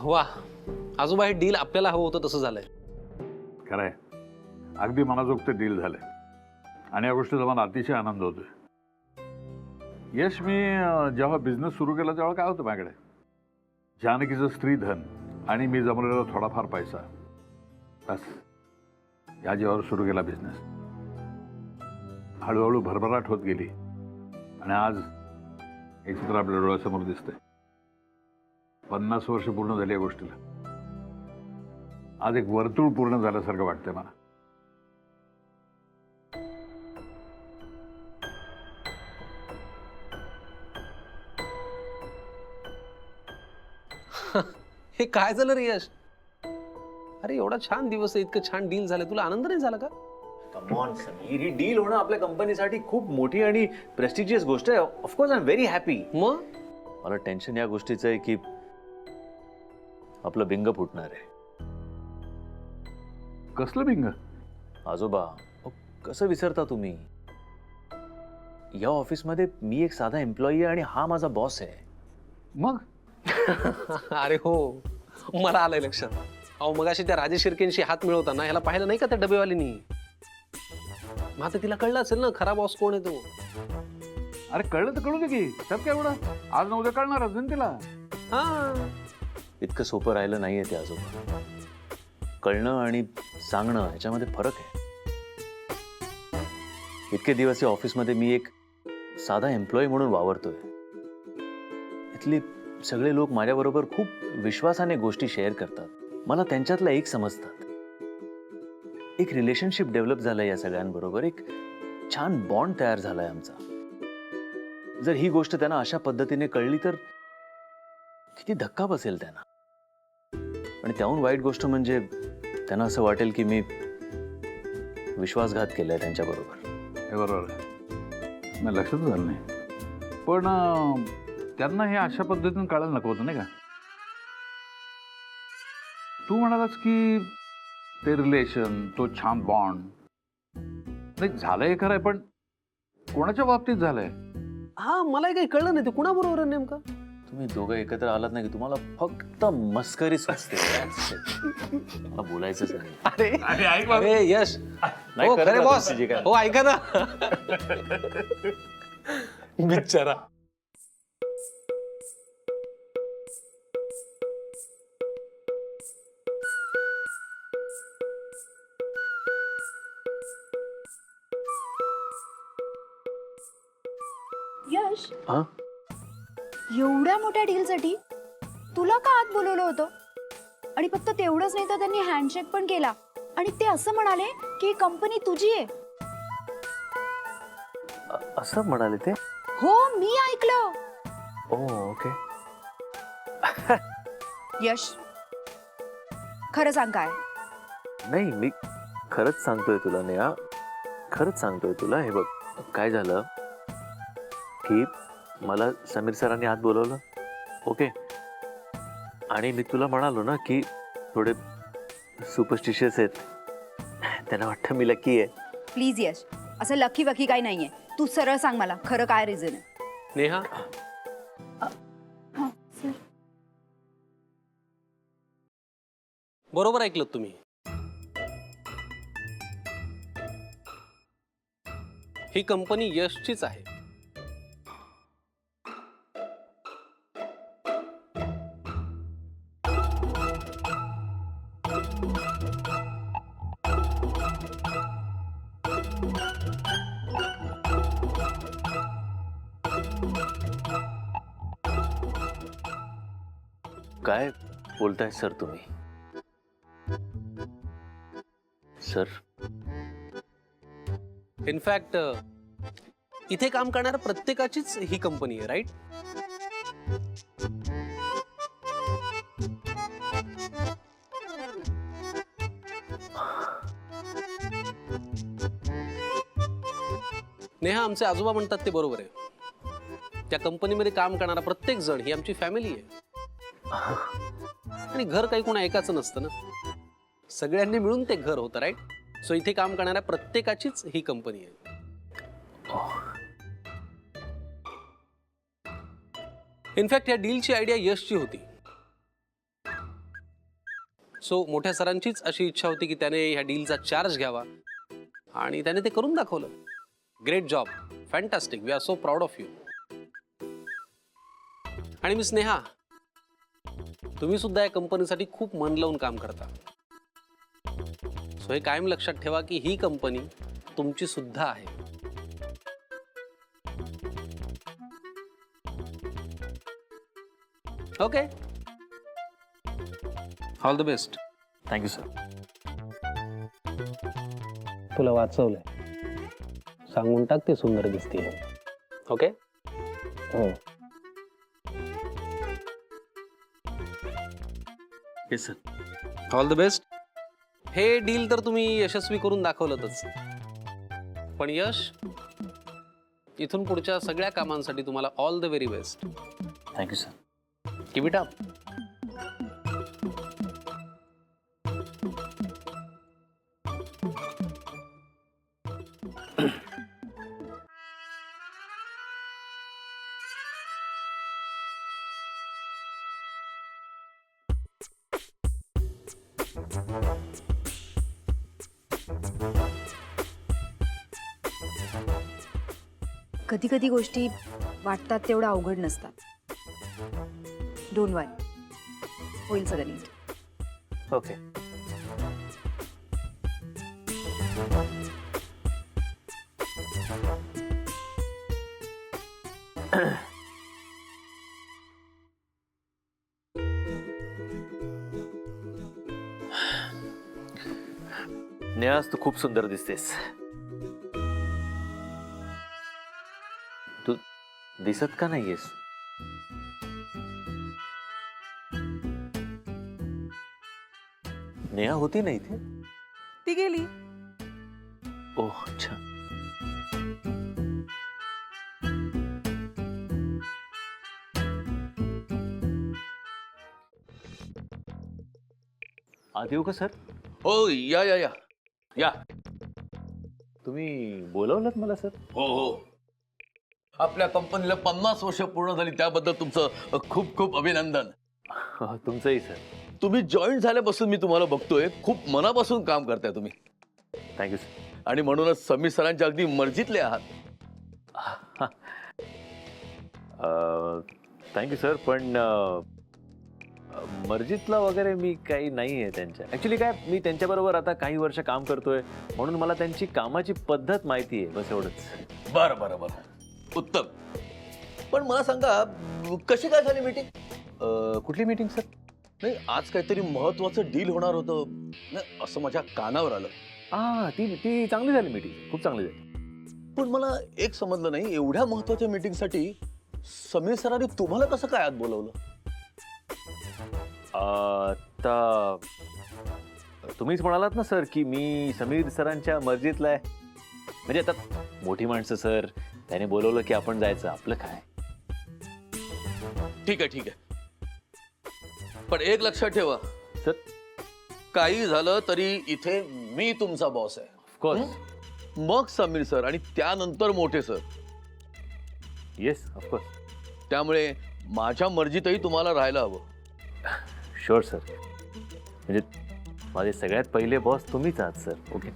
वा, आजोबा हे डील आपल्याला हवं होतं तसं झालंय. खरंय, अगदी मनाजोगतं डील झालंय आणि या गोष्टीचा मला अतिशय आनंद होतोय. यश, मी जेव्हा बिझनेस सुरू केला तेव्हा काय होतं माझ्याकडे? जानकीचं स्त्रीधन आणि मी जमलेला थोडाफार पैसा, बस या जीवावर सुरू केला बिझनेस. हळूहळू भरभराट होत गेली आणि आज एक चित्र आपल्या डोळ्यासमोर दिसतंय. 50 वर्ष पूर्ण झाली या गोष्टीला. आज एक वर्तुळ पूर्ण झाल्यासारखं वाटतंय मला. हे काय झालं रे यश? अरे एवढा छान दिवस आहे, इतकं छान डील झालं, तुला आनंद नाही झाला का? Come on Sameer, he deal होणं आपल्या कंपनीसाठी खूप मोठी आणि प्रेस्टिजियस गोष्ट आहे. Of course I am very happy. मग मला टेन्शन या गोष्टीचं आहे की आपलं बिंग फुटणार आहे. कसलं बिंग? आजोबा, कसं विसरता तुम्ही? या ऑफिसमध्ये मी एक साधा एम्प्लॉई आहे आणि हा माझा बॉस आहे. मग अरे हो, मला आलंय लक्षात. अहो मगाशी त्या राजेश शिर्केंशी हात मिळवताना ह्याला पाहिलं नाही का त्या डबेवालीनी? मग आता तिला कळलं असेल ना खरा बॉस कोण आहे तो. अरे कळलं तर कळू दे की, त्यात काय एवढं? आज न उद्या कळणार अजून तिला. हा, इतकं सोपं राहिलं नाहीये ते आजोबा. कळणं आणि सांगणं ह्याच्यामध्ये फरक आहे. इतके दिवस या ऑफिसमध्ये मी एक साधा एम्प्लॉई म्हणून वावरतोय. इथले सगळे लोक माझ्याबरोबर खूप विश्वासाने गोष्टी शेअर करतात. मला त्यांच्यातलं एक समजतात. एक रिलेशनशिप डेव्हलप झालंय या सगळ्यांबरोबर. एक छान बॉन्ड तयार झालाय आमचा. जर ही गोष्ट त्यांना अशा पद्धतीने कळली तर किती धक्का बसेल त्यांना. आणि त्याहून वाईट गोष्ट म्हणजे त्यांना असं वाटेल की मी विश्वासघात केलाय त्यांच्याबरोबर. हे बरोबर आहे, मला लक्षात झालं नाही. पण त्यांना हे अशा पद्धतीने कळायला नको होतं नाही का? तू म्हणालास की ते रिलेशन, तो छान बॉन्ड नाही झालंय खरंय, पण कोणाच्या बाबतीत झालंय? हा, मलाही काही कळलं नाही ते कुणाबरोबर आहे नेमका. तुम्ही दोघं एकत्र आलात नाही की तुम्हाला फक्त मस्करी सुचते. मला बोलायचंच नाही. अरे यश, नाही हो करत खरे का बॉस, तुमची जी काय? हो ऐका ना. बिचारा. यश, हा? एवढ्या मोठ्या डीलसाठी तुला का आत बोलवलं होतं? आणि फक्त तेवढंच नाही तर त्यांनी हँडशेक पण केला आणि ते असं म्हणाले की ही कंपनी तुझी आहे. असं म्हणाले ते? हो, मी ऐकलं. ओ ओके. यश, खरं सांग काय? नाही, मी खरंच सांगतोय तुला नेहा. खरंच सांगतोय तुला. हे बघ, काय झालं की मला समीर सरांनी आत बोलवलं. ओके. आणि मी तुला म्हणालो ना की थोडे सुपरस्टिशियस आहेत. त्यांना वाटतं मी लकी आहे. प्लीज यश, असं लकी वकी काही नाहीये. तू सरळ सांग मला खरं काय रिझन आहे. नेहा, बरोबर ऐकलं तुम्ही. ही कंपनी यशचीच आहे. काय बोलताय सर तुम्ही? सर, इनफॅक्ट इथे काम करणाऱ्या प्रत्येकाचीच ही कंपनी आहे, राईट? नेहा, आमचे आजोबा म्हणतात ते बरोबर आहे. त्या कंपनीमध्ये काम करणारा प्रत्येक जण ही आमची फॅमिली आहे. आणि घर काही कोणा एकाचं नसतं ना, सगळ्यांनी मिळून ते घर होतं, राईट? सो इथे काम करणाऱ्या प्रत्येकाचीच ही कंपनी आहे. इनफॅक्ट या डीलची आयडिया यशची होती. सो मोठ्या सरांचीच अशी इच्छा होती की त्याने ह्या डीलचा चार्ज घ्यावा आणि त्याने ते करून दाखवलं. Great job, fantastic, we are so proud of you. आणि मिस नेहा, तुम्ही सुद्धा या कंपनीसाठी खूप मन लावून काम करता. सो हे कायम लक्षात ठेवा की ही कंपनी तुमची सुद्धा आहे. Okay, all the best. Thank you sir. तुला वाचवलंय, सांगून टाक ते सुंदर दिसते. ओके. हो. Yes sir. All the best. हे डील तर तुम्ही यशस्वी करून दाखवलंच, पण यश, इथून पुढच्या सगळ्या कामांसाठी तुम्हाला all the very best. Thank you sir. Keep it up. कधी कधी गोष्टी वाटतात तेवढं अवघड नसतात. डोंट वरी, होईल सगळं नीट. ओके. नेहा, आज तू खूप सुंदर दिसतेस. तू दिसत का नाहीयेस? नेहा होती ना इथे? ती गेली. ओह, अच्छा. आत येऊ का सर? हो, या या या या. तुम्ही बोलवलं मला सर? हो हो, आपल्या कंपनीला 50 वर्ष पूर्ण झाली त्याबद्दल तुमचं खूप खूप अभिनंदन. तुमचंही सर. तुम्ही जॉईन झाल्यापासून मी तुम्हाला बघतोय, खूप मनापासून काम करताय तुम्ही. Thank you sir. आणि म्हणूनच समीर सरांच्या अगदी मर्जीतले आहात. थँक्यू सर, पण मर्जीतला वगैरे मी काही नाही आहे त्यांच्या. ॲक्च्युली काय, मी त्यांच्याबरोबर आता काही वर्ष काम करतोय, म्हणून मला त्यांची कामाची पद्धत माहिती आहे, बस एवढंच. बरं बरं बरं, उत्तम. पण मला सांगा, कशी काय झाली मीटिंग? कुठली मीटिंग सर? नाही, आज काहीतरी महत्वाचं डील होणार होतं नाही, असं माझ्या कानावर आलं. ती चांगली झाली मीटिंग, खूप चांगली झाली. पण मला एक समजलं नाही, एवढ्या महत्वाच्या मीटिंगसाठी समीर सरांनी तुम्हाला कसं काय आत बोलवलं? आता तुम्हीच म्हणालात ना सर की मी समीर सरांच्या मर्जीतला आहे. म्हणजे आता मोठी माणसं सर, त्याने बोलवलं की आपण जायचं, आपलं काय. ठीक आहे ठीक आहे, पण एक लक्षात ठेवा सर. काही झालं तरी इथे मी तुमचा बॉस आहे. ऑफकोर्स. मग समीर सर आणि त्यानंतर मोठे सर. Yes, of course. त्यामुळे माझ्या मर्जीतही तुम्हाला राहायला हवं. Sure sir. म्हणजे माझे सगळ्यात पहिले बॉस तुम्हीच आहात सर. ओके.